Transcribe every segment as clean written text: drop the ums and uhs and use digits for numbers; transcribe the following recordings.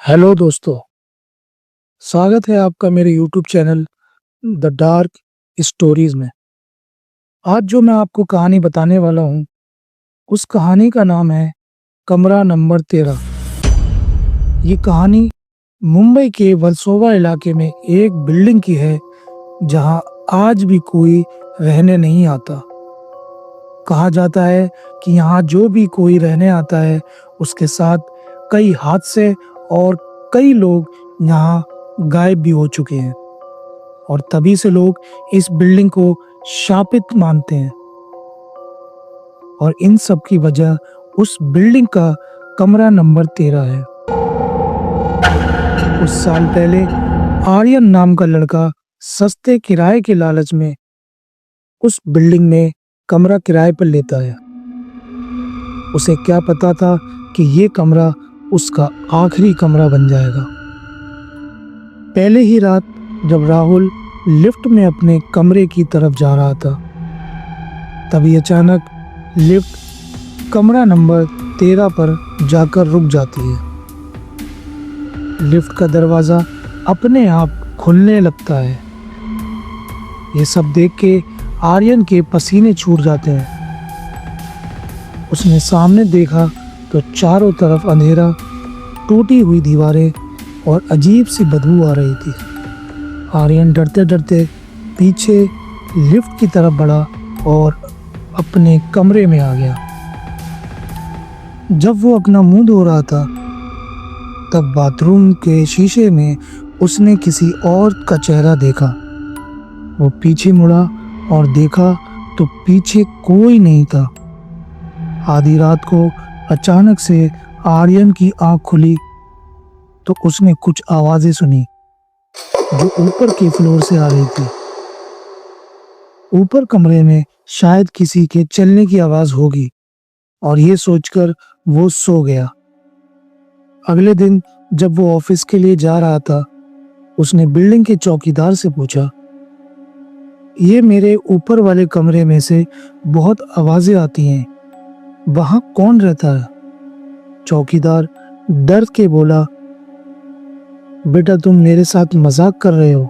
Hello दोस्तों, स्वागत है आपका मेरे YouTube channel the dark stories में। आज जो मैं आपको कहानी बताने वाला हूँ, उस कहानी का नाम है कमरा नंबर 13। ये कहानी मुंबई के वर्सोवा इलाके में एक बिल्डिंग की है, जहाँ आज भी कोई रहने नहीं आता। कहा जाता है कि यहाँ जो भी कोई रहने आता है, उसके साथ कई हादसे और कई लोग यहाँ गायब भी हो चुके हैं, और तभी से लोग इस बिल्डिंग को शापित मानते हैं। और इन सब की वजह उस बिल्डिंग का कमरा नंबर 13 है। कुछ साल पहले आर्यन नाम का लड़का सस्ते किराए के लालच में उस बिल्डिंग में कमरा किराए पर लेता है। उसे क्या पता था कि ये कमरा उसका आखिरी कमरा बन जाएगा। पहले ही रात जब राहुल लिफ्ट में अपने कमरे की तरफ जा रहा था, तभी अचानक लिफ्ट कमरा नंबर 13 पर जाकर रुक जाती है। लिफ्ट का दरवाजा अपने आप खुलने लगता है। ये सब देख के आर्यन के पसीने छूट जाते हैं। उसने सामने देखा तो चारों तरफ अंधेरा, टूटी हुई दीवारें और अजीब सी बदबू आ रही थी। आर्यन डरते डरते पीछे लिफ्ट की तरफ बढ़ा और अपने कमरे में आ गया। जब वो अपना मुंह धो रहा था, तब बाथरूम के शीशे में उसने किसी और का चेहरा देखा। वो पीछे मुड़ा और देखा तो पीछे कोई नहीं था। आधी रात को अचानक से आर्यन की आंख खुली तो उसने कुछ आवाजें सुनी जो ऊपर के फ्लोर से आ रही थी। ऊपर कमरे में शायद किसी के चलने की आवाज होगी, और ये सोचकर वो सो गया। अगले दिन जब वो ऑफिस के लिए जा रहा था, उसने बिल्डिंग के चौकीदार से पूछा, ये मेरे ऊपर वाले कमरे में से बहुत आवाजें आती हैं, वहां कौन रहता है? चौकीदार डर के बोला, बेटा तुम मेरे साथ मजाक कर रहे हो।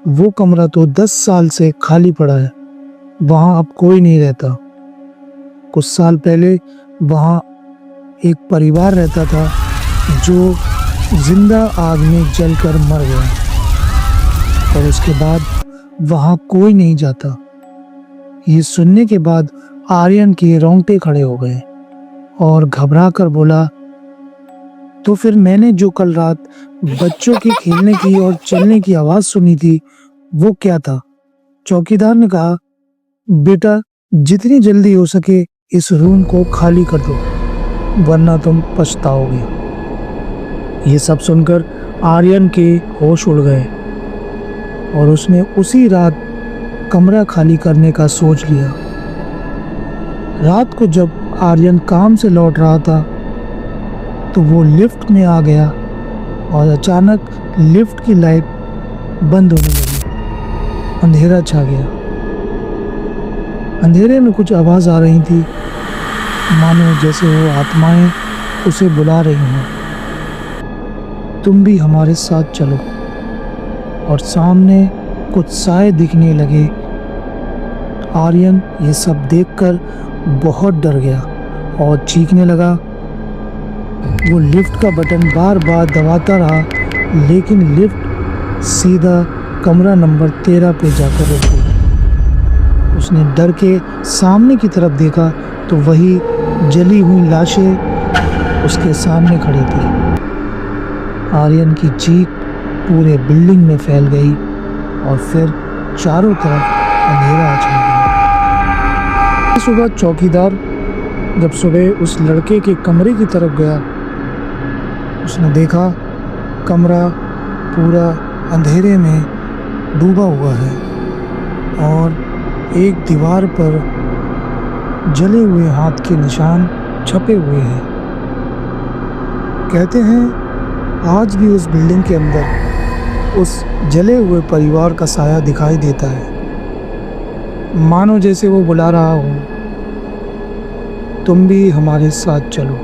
वो कमरा तो 10 साल से खाली पड़ा है, वहां अब कोई नहीं रहता। कुछ साल पहले वहां एक परिवार रहता था जो जिंदा आग में जलकर मर गया, और उसके बाद वहां कोई नहीं जाता। ये सुनने के बाद आर्यन के रोंगटे खड़े हो गए और घबरा कर बोला, तो फिर मैंने जो कल रात बच्चों के खेलने की और चलने की आवाज सुनी थी, वो क्या था? चौकीदार ने कहा, बेटा जितनी जल्दी हो सके इस रूम को खाली कर दो, वरना तुम पछताओगे। ये सब सुनकर आर्यन के होश उड़ गए और उसने उसी रात कमरा खाली करने का सोच लिया। रात को जब आर्यन काम से लौट रहा था, तो वो लिफ्ट में आ गया और अचानक लिफ्ट की लाइट बंद होने लगी। अंधेरा छा गया। अंधेरे में कुछ आवाज आ रही थी, मानो जैसे वो आत्माएं उसे बुला रही हों, तुम भी हमारे साथ चलो। और सामने कुछ साए दिखने लगे। आर्यन ये सब देखकर बहुत डर गया और चीखने लगा। वो लिफ्ट का बटन बार बार दबाता रहा, लेकिन लिफ्ट सीधा कमरा नंबर 13 पे जाकर रुक गई। उसने डर के सामने की तरफ देखा तो वही जली हुई लाशें उसके सामने खड़ी थी। आर्यन की चीख पूरे बिल्डिंग में फैल गई और फिर चारों तरफ अंधेरा छा गया। सुबह चौकीदार जब सुबह उस लड़के के कमरे की तरफ गया, उसने देखा कमरा पूरा अंधेरे में डूबा हुआ है और एक दीवार पर जले हुए हाथ के निशान छपे हुए हैं। कहते हैं आज भी उस बिल्डिंग के अंदर उस जले हुए परिवार का साया दिखाई देता है, मानो जैसे वो बुला रहा हो, तुम भी हमारे साथ चलो।